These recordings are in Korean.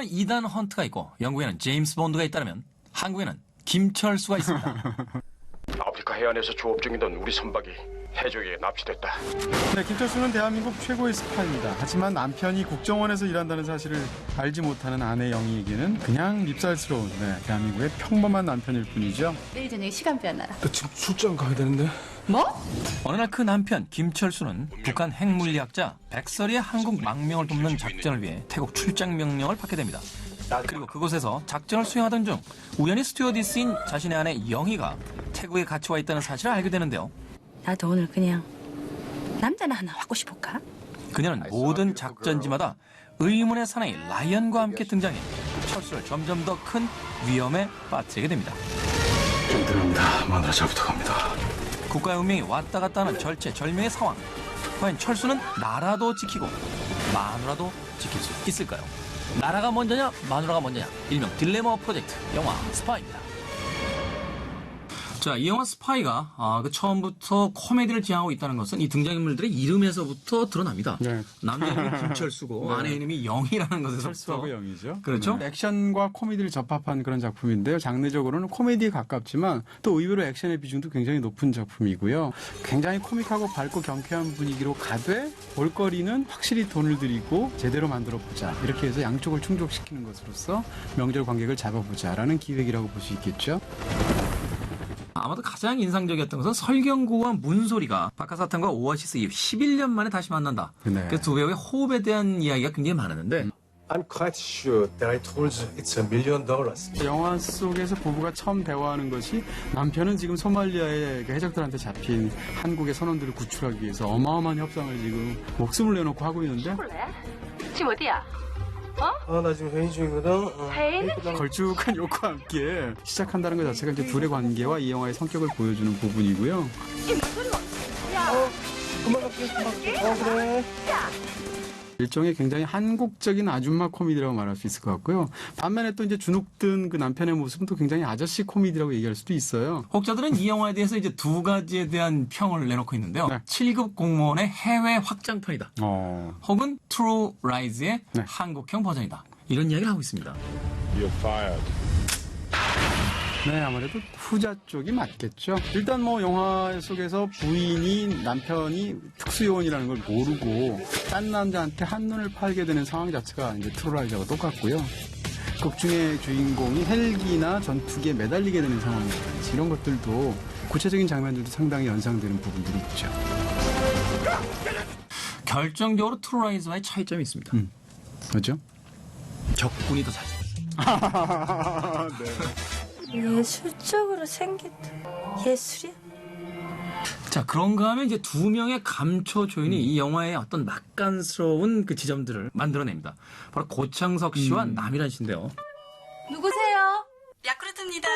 미국에는 이단 헌트가 있고 영국에는 제임스 본드가 있다면 한국에는 김철수가 있습니다. 아프리카 해안에서 조업 중이던 우리 선박이 해적에게 납치됐다. 네, 김철수는 대한민국 최고의 스파입니다. 하지만 남편이 국정원에서 일한다는 사실을 알지 못하는 아내 영희에게는 그냥 밉살스러운 대한민국의 평범한 남편일 뿐이죠. 내일 저녁에 시간 빼놔라. 나 지금 출장 가야 되는데. 뭐? 어느 날 그 남편 김철수는 북한 핵물리학자 백설이의 한국 망명을 돕는 작전을 위해 태국 출장 명령을 받게 됩니다. 그리고 그곳에서 작전을 수행하던 중 우연히 스튜어디스인 자신의 아내 영희가 태국에 같이 와 있다는 사실을 알게 되는데요. 나도 오늘 그냥 남자나 하나 갖고 싶을까? 그녀는 모든 작전지마다 의문의 사나이 라이언과 함께 등장해 철수를 점점 더 큰 위험에 빠뜨리게 됩니다. 좀 들어갑니다. 마누라 잘 부탁합니다. 국가의 운명이 왔다 갔다 하는 절체절명의 상황. 과연 철수는 나라도 지키고 마누라도 지킬 수 있을까요? 나라가 먼저냐 마누라가 먼저냐, 일명 딜레마 프로젝트 영화 스파이입니다. 자, 이 영화 스파이가 처음부터 코미디를 지향하고 있다는 것은 이 등장인물들의 이름에서부터 드러납니다. 네. 남자 이름이 김철수고 아내 이름이 영희라는 것에서부터. 철수하고 영희죠. 그렇죠. 액션과 코미디를 접합한 그런 작품인데요. 장르적으로는 코미디에 가깝지만 또 의외로 액션의 비중도 굉장히 높은 작품이고요. 굉장히 코믹하고 밝고 경쾌한 분위기로 가되 볼거리는 확실히 돈을 들이고 제대로 만들어보자. 이렇게 해서 양쪽을 충족시키는 것으로서 명절 관객을 잡아보자라는 기획이라고 볼 수 있겠죠. 아마도 가장 인상적이었던 것은 설경구와 문소리가 박하사탕과 오아시스 이후 11년 만에 다시 만난다. 네. 그래서 두 배우의 호흡에 대한 이야기가 굉장히 많았는데 I'm quite sure that I told you it's $1 million. 영화 속에서 부부가 처음 대화하는 것이 남편은 지금 소말리아의 그 해적들한테 잡힌 한국의 선원들을 구출하기 위해서 어마어마한 협상을 지금 목숨을 내놓고 하고 있는데 지금 어디야? 나 지금 회의 중이거든. 회의는? 걸쭉한 욕과 함께 시작한다는 것 자체가 이제 둘의 관계와 이 영화의 성격을 보여주는 부분이고요. 금방 갈게. 그래. 일종의 굉장히 한국적인 아줌마 코미디라고 말할 수 있을 것 같고요. 반면에 또 이제 주눅든 그 남편의 모습은 또 굉장히 아저씨 코미디라고 얘기할 수도 있어요. 혹자들은 이 영화에 대해서 이제 두 가지에 대한 평을 내놓고 있는데요. 네. 7급 공무원의 해외 확장편이다. 혹은 True Rise의 네. 한국형 버전이다. 이런 이야기를 하고 있습니다. 네, 아무래도 후자 쪽이 맞겠죠. 일단 뭐 영화 속에서 부인이 남편이 특수요원이라는 걸 모르고 딴 남자한테 한눈을 팔게 되는 상황 자체가 이제 트루라이즈하고 똑같고요. 극 중의 주인공이 헬기나 전투기에 매달리게 되는 상황이라든지 이런 것들도 구체적인 장면들도 상당히 연상되는 부분들이 있죠. 결정적으로 True Rise와의 차이점이 있습니다. 그렇죠? 적군이 더 잘생겼어요. 예술적으로 생겼다. 예술이야? 자, 그런가 하면 이제 두 명의 감초 조인이 이 영화의 어떤 맛간스러운 그 지점들을 만들어냅니다. 바로 고창석 씨와 남일한 씨인데요. 누구세요? 야쿠르트입니다.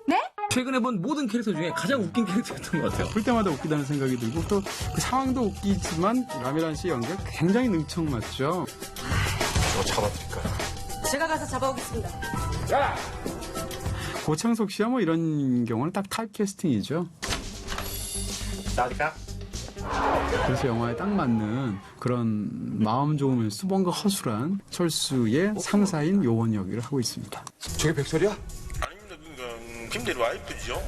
네? 최근에 본 모든 캐릭터 중에 가장 웃긴 캐릭터였던 것 같아요. 볼 때마다 웃기다는 생각이 들고 또 그 상황도 웃기지만 라미란 씨 연기가 굉장히 능청맞죠. 저 잡아드릴까요? 제가 가서 잡아오겠습니다. 고창석 씨야 뭐 이런 경우는 딱 타입캐스팅이죠. 나올까? 그래서 영화에 딱 맞는 그런 마음 좋으면서 뭔가 허술한 철수의 상사인 요원 역을 하고 있습니다. 저게 백설이야? 아닙니다. 김대리 와이프죠.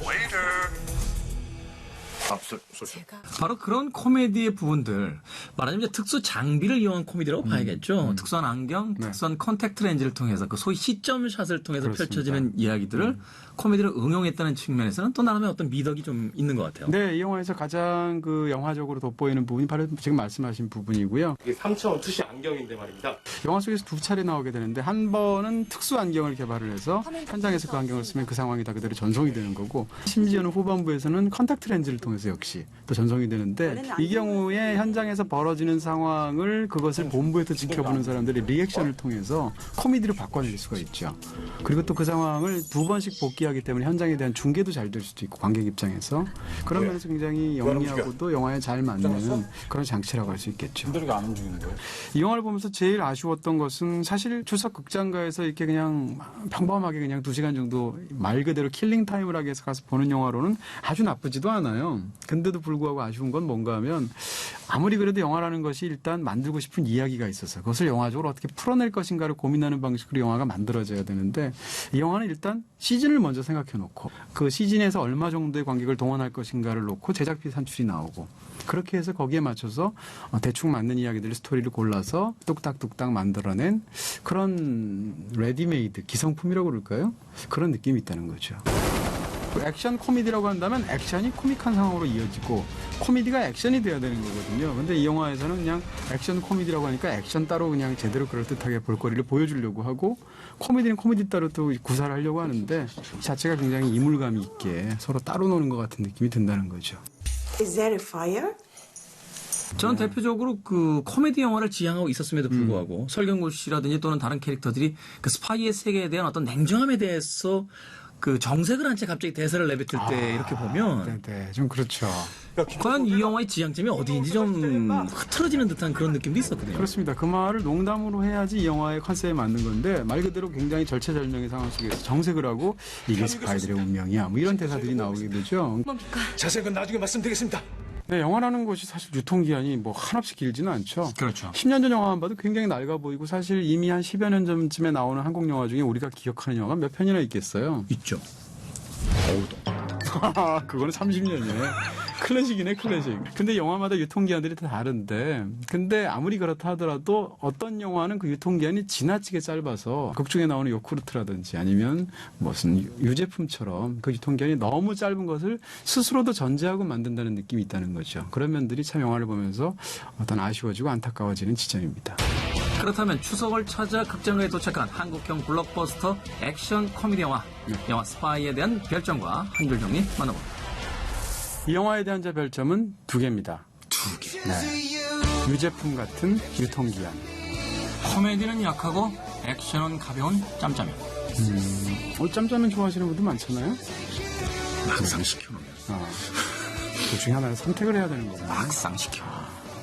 바로 그런 코미디의 부분들, 말하자면 이제 특수 장비를 이용한 코미디라고 봐야겠죠. 특수한 안경, 특수한 컨택트 렌즈를 통해서 그 소위 시점샷을 통해서 그렇습니다. 펼쳐지는 이야기들을 코미디로 응용했다는 측면에서는 또 나름의 어떤 미덕이 좀 있는 것 같아요. 네, 이 영화에서 가장 그 영화적으로 돋보이는 부분이 바로 지금 말씀하신 부분이고요. 이게 3차원 투시 안경인데 말입니다. 영화 속에서 두 차례 나오게 되는데 한 번은 특수 안경을 개발을 해서 현장에서 그 안경을 쓰면 그 상황이 다 그대로 전송이 되는 거고, 심지어는 후반부에서는 컨택트 렌즈를 통해서 역시 또 전송이 되는데, 이 경우에 현장에서 벌어지는 상황을 그것을 본부에서 지켜보는 사람들의 리액션을 통해서 코미디로 바꿔낼 수가 있죠. 그리고 또 그 상황을 두 번씩 복귀하기 때문에 현장에 대한 중계도 잘 될 수도 있고, 관객 입장에서 그런 면에서 굉장히 영리하고도 영화에 잘 맞는 그런 장치라고 할 수 있겠죠. 이 영화를 보면서 제일 아쉬웠던 것은 사실 출석 극장가에서 이렇게 그냥 평범하게 그냥 2시간 정도 말 그대로 킬링 타임을 하기 위해서 가서 보는 영화로는 아주 나쁘지도 않아요. 근데도 불구하고 아쉬운 건 뭔가 하면 아무리 그래도 영화라는 것이 일단 만들고 싶은 이야기가 있어서 그것을 영화적으로 어떻게 풀어낼 것인가를 고민하는 방식으로 영화가 만들어져야 되는데 이 영화는 일단 시즌을 먼저 생각해 놓고 그 시즌에서 얼마 정도의 관객을 동원할 것인가를 놓고 제작비 산출이 나오고 그렇게 해서 거기에 맞춰서 대충 맞는 이야기들 스토리를 골라서 뚝딱뚝딱 만들어낸 그런 레디메이드 기성품이라고 그럴까요? 그런 느낌이 있다는 거죠. 액션 코미디라고 한다면 액션이 코믹한 상황으로 이어지고 코미디가 액션이 돼야 되는 거거든요. 근데 이 영화에서는 그냥 액션 코미디라고 하니까 액션 따로 그냥 제대로 그럴듯하게 볼거리를 보여주려고 하고 코미디는 코미디 따로 또 구사를 하려고 하는데 이 자체가 굉장히 이물감이 있게 서로 따로 노는 것 같은 느낌이 든다는 거죠. Is that a fire? 저는 대표적으로 그 코미디 영화를 지향하고 있었음에도 불구하고 설경구 씨라든지 또는 다른 캐릭터들이 그 스파이의 세계에 대한 어떤 냉정함에 대해서 그 정색을 한 채 갑자기 대사를 내뱉을 때 이렇게 보면 네, 좀 그렇죠. 과연 이 영화의 지향점이 어디인지 좀 흐트러지는 듯한 그런 느낌도 있었거든요. 그렇습니다. 그 말을 농담으로 해야지 이 영화의 컨셉에 맞는 건데 말 그대로 굉장히 절체절명의 상황 속에서 정색을 하고 이게 스파이들의 운명이야 뭐 이런 대사들이 나오게 되죠. 자세한 건 나중에 말씀드리겠습니다. 네, 영화라는 것이 사실 유통기한이 뭐 한없이 길지는 않죠. 그렇죠. 10년 전 영화만 봐도 굉장히 낡아 보이고 사실 이미 한 10여 년 전쯤에 나오는 한국 영화 중에 우리가 기억하는 영화가 몇 편이나 있겠어요. 있죠. 그거는 30년이네. 클래식이네, 클래식. 근데 영화마다 유통기한들이 다 다른데, 근데 아무리 그렇다 하더라도 어떤 영화는 그 유통기한이 지나치게 짧아서 극 중에 나오는 요구르트라든지 아니면 무슨 유제품처럼 그 유통기한이 너무 짧은 것을 스스로도 전제하고 만든다는 느낌이 있다는 거죠. 그런 면들이 참 영화를 보면서 어떤 아쉬워지고 안타까워지는 지점입니다. 그렇다면 추석을 찾아 극장가에 도착한 한국형 블록버스터 액션 코미디 영화 영화 스파이에 대한 별점과 한 줄 정리 만나봅니다. 이 영화에 대한 제 별점은 2개입니다. 2개. 네. 유제품 같은 유통기한. 코미디는 약하고 액션은 가벼운 짬짬이. 짬짜면 좋아하시는 분들 많잖아요. 막상 시켜놓으면. 그 중에 하나를 선택을 해야 되는 거구나. 막상 시켜.